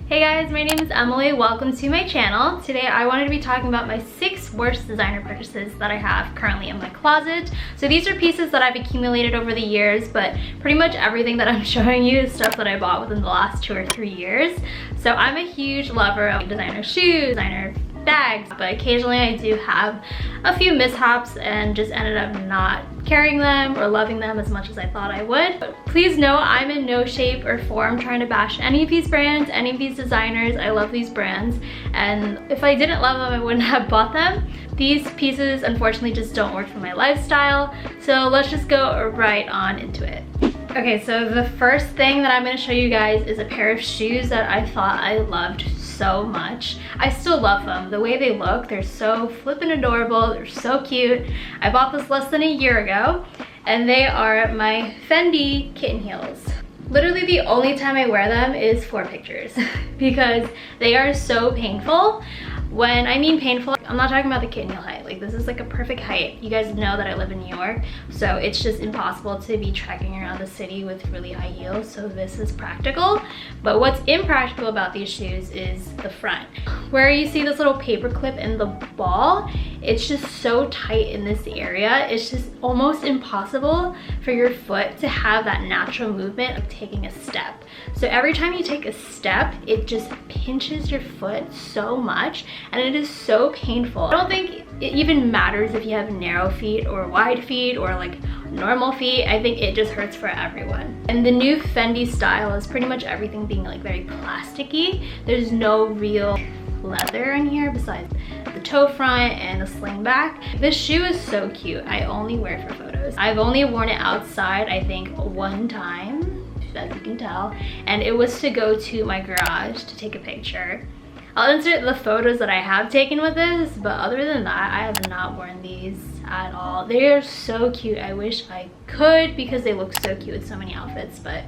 Hey guys, my name is Emily. Welcome to my channel. Today I wanted to be talking about my 6 worst designer purchases that I have currently in my closet. So these are pieces that I've accumulated over the years, but pretty much everything that I'm showing you is stuff that I bought within the last 2 or 3 years. So I'm a huge lover of designer shoes, designer bags, but occasionally I do have a few mishaps and just ended up not carrying them or loving them as much as I thought I would. But please know I'm in no shape or form trying to bash any of these brands, any of these designers. I love these brands, and if I didn't love them, I wouldn't have bought them. These pieces unfortunately just don't work for my lifestyle, so let's just go right on into it. Okay, so the first thing that I'm going to show you guys is a pair of shoes that I thought I loved so much. I still love them. The way they look, they're so flippin' adorable. They're so cute. I bought this less than a year ago, and they are my Fendi kitten heels. Literally the only time I wear them is for pictures because they are so painful. When I mean painful, I'm not talking about the kitten heel height. Like, this is like a perfect height. You guys know that I live in New York, so it's just impossible to be trekking around the city with really high heels, so this is practical. But what's impractical about these shoes is the front. Where you see this little paper clip in the ball, it's just so tight in this area. It's just almost impossible for your foot to have that natural movement of taking a step. So every time you take a step, it just pinches your foot so much, and it is so painful. I don't think it even matters if you have narrow feet or wide feet or like normal feet. I think it just hurts for everyone. And the new Fendi style is pretty much everything being like very plasticky. There's no real leather in here besides the toe front and the sling back. This shoe is so cute. I only wear it for photos. I've only worn it outside, I think, one time, as you can tell, and it was to go to my garage to take a picture. I'll insert the photos that I have taken with this, but other than that, I have not worn these at all. They are so cute. I wish I could because they look so cute with so many outfits, but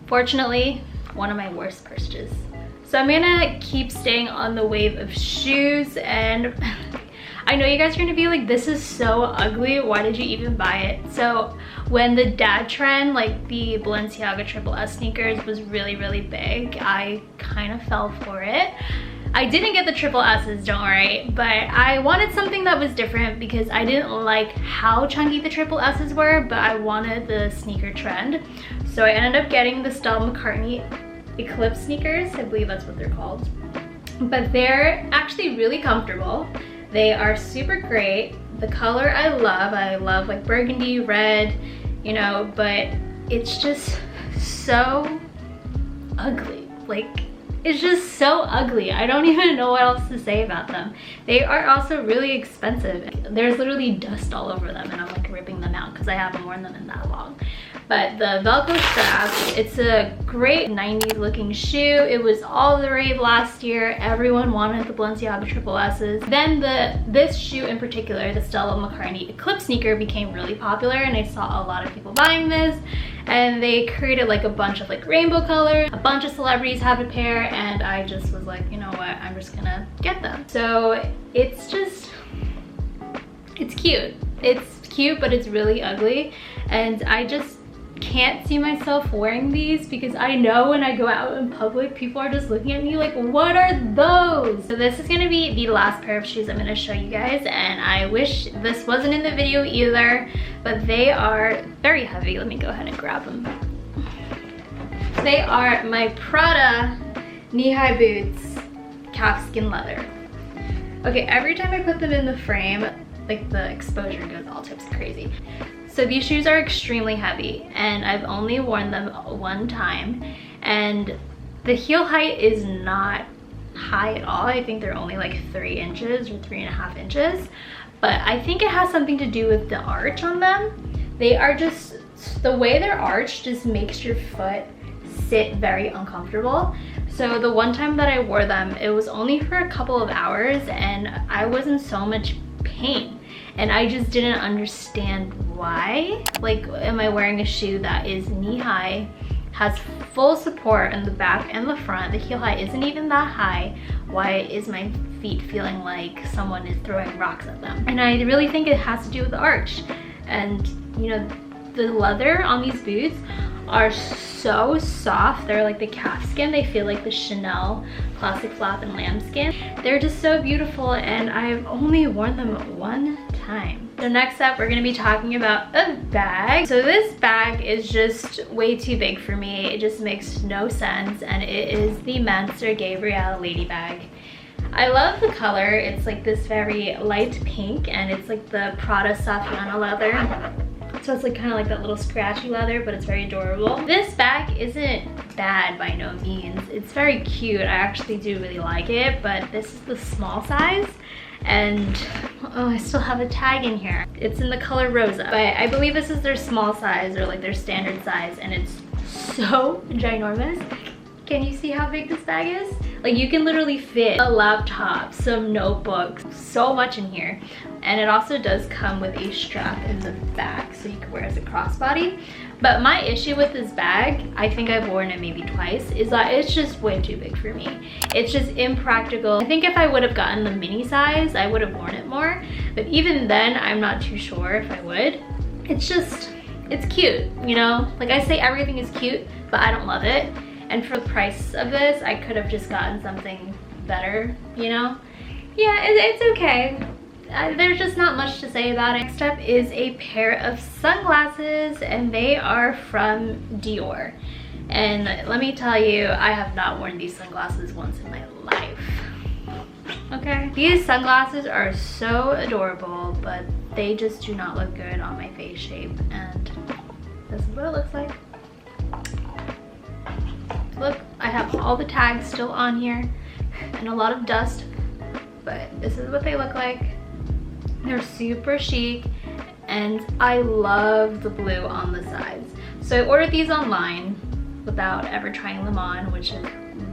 fortunately, one of my worst purchases. So I'm gonna keep staying on the wave of shoes, and I know you guys are gonna be like, this is so ugly, why did you even buy it? So when the dad trend, like the Balenciaga Triple S sneakers, was really big, I kind of fell for it. I didn't get the Triple S's, don't worry, but I wanted something that was different because I didn't like how chunky the Triple S's were, but I wanted the sneaker trend. So I ended up getting the Stella McCartney Eclipse sneakers, I believe that's what they're called. But they're actually really comfortable. They are super great. The color I love like burgundy, red, you know, but it's just so ugly. Like, it's just so ugly. I don't even know what else to say about them. They are also really expensive. There's literally dust all over them, and I'm like ripping them out because I haven't worn them in that long. But the Velcro straps, it's a great 90s looking shoe. It was all the rave last year. Everyone wanted the Balenciaga Triple S's. Then this shoe in particular, the Stella McCartney Eclipse sneaker, became really popular, and I saw a lot of people buying this. And they created like a bunch of like rainbow colors. A bunch of celebrities have a pair, and I just was like, you know what, I'm just gonna get them. So it's just, it's cute. It's cute, but it's really ugly. And I just can't see myself wearing these because I know when I go out in public, people are just looking at me like, what are those? So this is gonna be the last pair of shoes I'm gonna show you guys, and I wish this wasn't in the video either, but they are very heavy. Let me go ahead and grab them. They are my Prada knee-high boots, calfskin leather. Okay, every time I put them in the frame, like the exposure goes all tips crazy. So these shoes are extremely heavy, and I've only worn them one time, and the heel height is not high at all. I think they're only like 3 inches or 3.5 inches, but I think it has something to do with the arch on them. They are just, the way they're arched just makes your foot sit very uncomfortable. So the one time that I wore them, it was only for a couple of hours, and I was in so much pain. And I just didn't understand why. Like, am I wearing a shoe that is knee-high, has full support in the back and the front, the heel height isn't even that high, why is my feet feeling like someone is throwing rocks at them? And I really think it has to do with the arch. And, you know, The leather on these boots are so soft. They're like the calf skin. They feel like the Chanel classic flap and lambskin. They're just so beautiful, and I've only worn them one time. So next up, we're gonna be talking about a bag. So this bag is just way too big for me. It just makes no sense, and it is the Mansour Gabrielle Lady Bag. I love the color. It's like this very light pink, and it's like the Prada Saffiano leather. So it's like kind of like that little scratchy leather, but it's very adorable. This bag isn't bad by no means. It's very cute. I actually do really like it, but this is the small size. And oh, I still have a tag in here. It's in the color Rosa, but I believe this is their small size, or like their standard size, and it's so ginormous. Can you see how big this bag is? Like, you can literally fit a laptop, some notebooks, so much in here. And it also does come with a strap in the back, so you can wear it as a crossbody. But my issue with this bag, I think I've worn it maybe twice, is that it's just way too big for me. It's just impractical. I think if I would have gotten the mini size, I would have worn it more. But even then, I'm not too sure if I would. It's just, it's cute, you know? Like, I say everything is cute, but I don't love it. And for the price of this, I could have just gotten something better, you know? Yeah, it's okay. There's just not much to say about it. Next up is a pair of sunglasses, and they are from Dior. And let me tell you, I have not worn these sunglasses once in my life. Okay? These sunglasses are so adorable, but they just do not look good on my face shape. And this is what it looks like. Look, I have all the tags still on here and a lot of dust, but this is what they look like. They're super chic, and I love the blue on the sides. So I ordered these online without ever trying them on, which is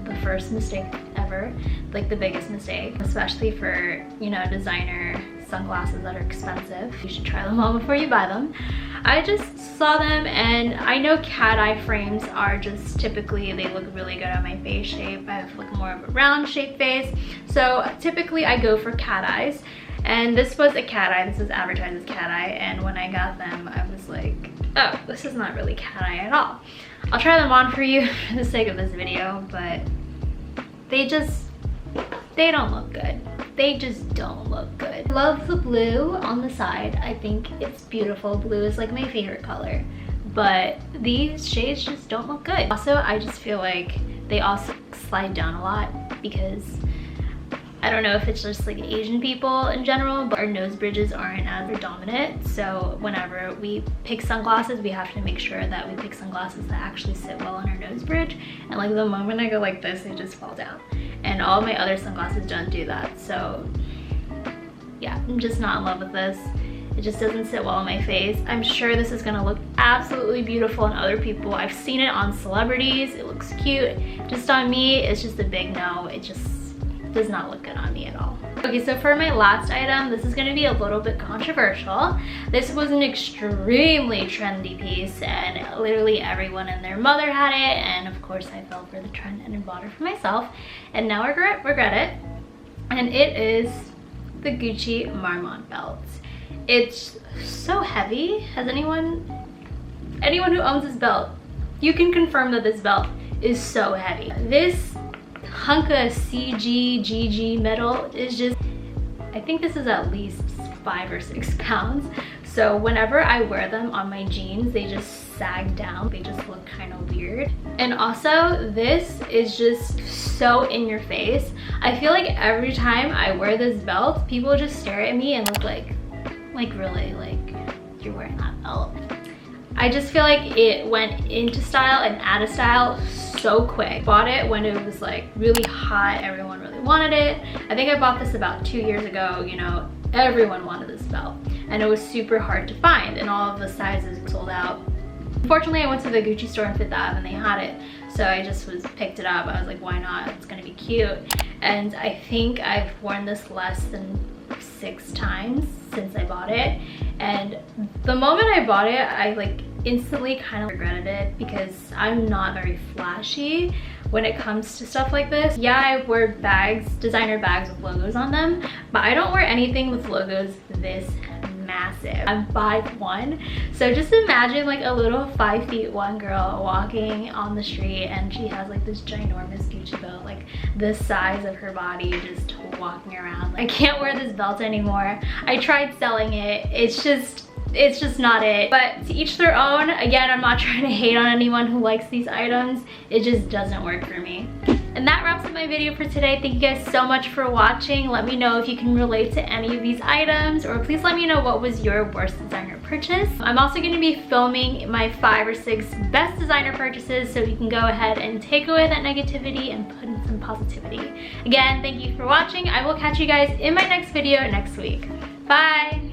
the first mistake ever, like the biggest mistake, especially for, you know, designer sunglasses that are expensive. You should try them on before you buy them. I just saw them, and I know cat eye frames are just typically, they look really good on my face shape. I have like more of a round shaped face, so typically I go for cat eyes, and this was a cat eye. This was advertised as cat eye, and when I got them, I was like, oh, this is not really cat eye at all. I'll try them on for you for the sake of this video, but they don't look good. They just don't look good. I love the blue on the side. I think it's beautiful. Blue is like my favorite color, but these shades just don't look good. Also, I just feel like they also slide down a lot, because I don't know if it's just like Asian people in general, but our nose bridges aren't as dominant. So whenever we pick sunglasses, we have to make sure that we pick sunglasses that actually sit well on our nose bridge. And like the moment I go like this, they just fall down. And all my other sunglasses don't do that. So yeah, I'm just not in love with this. It just doesn't sit well on my face. I'm sure this is gonna look absolutely beautiful on other people. I've seen it on celebrities. It looks cute. Just on me, it's just a big no. It just does not look good on me at all. Okay, so for my last item, this is gonna be a little bit controversial. This was an extremely trendy piece, and literally everyone and their mother had it, and of course I fell for the trend and bought it for myself, and now I regret it. And it is the Gucci Marmont belt. It's so heavy. Has anyone who owns this belt, you can confirm that this belt is so heavy. This Hunka CG metal is just, I think this is at least 5 or 6 pounds. So whenever I wear them on my jeans, they just sag down. They just look kind of weird. And also, this is just so in your face. I feel like every time I wear this belt, people just stare at me and look like really, like, you're wearing that belt. I just feel like it went into style and out of style so quick. Bought it when it was like really hot, everyone really wanted it. I think I bought this about 2 years ago, you know, everyone wanted this belt. And it was super hard to find, and all of the sizes were sold out. Unfortunately, I went to the Gucci store in Fifth Ave and they had it. So I just picked it up. I was like, why not? It's gonna be cute. And I think I've worn this less than 6 times since I bought it. And the moment I bought it, I like instantly kind of regretted it, because I'm not very flashy when it comes to stuff like this. Yeah, I wear bags, designer bags with logos on them, but I don't wear anything with logos this massive. I'm 5'1", so just imagine like a little 5'1" girl walking on the street and she has like this ginormous Gucci belt, like the size of her body, just walking around. I can't wear this belt anymore. I tried selling it. It's just not it. But to each their own. Again, I'm not trying to hate on anyone who likes these items. It just doesn't work for me. And that wraps up my video for today. Thank you guys so much for watching. Let me know if you can relate to any of these items, or please let me know what was your worst designer purchase. I'm also going to be filming my 5 or 6 best designer purchases, so you can go ahead and take away that negativity and put in some positivity. Again, thank you for watching. I will catch you guys in my next video next week. Bye!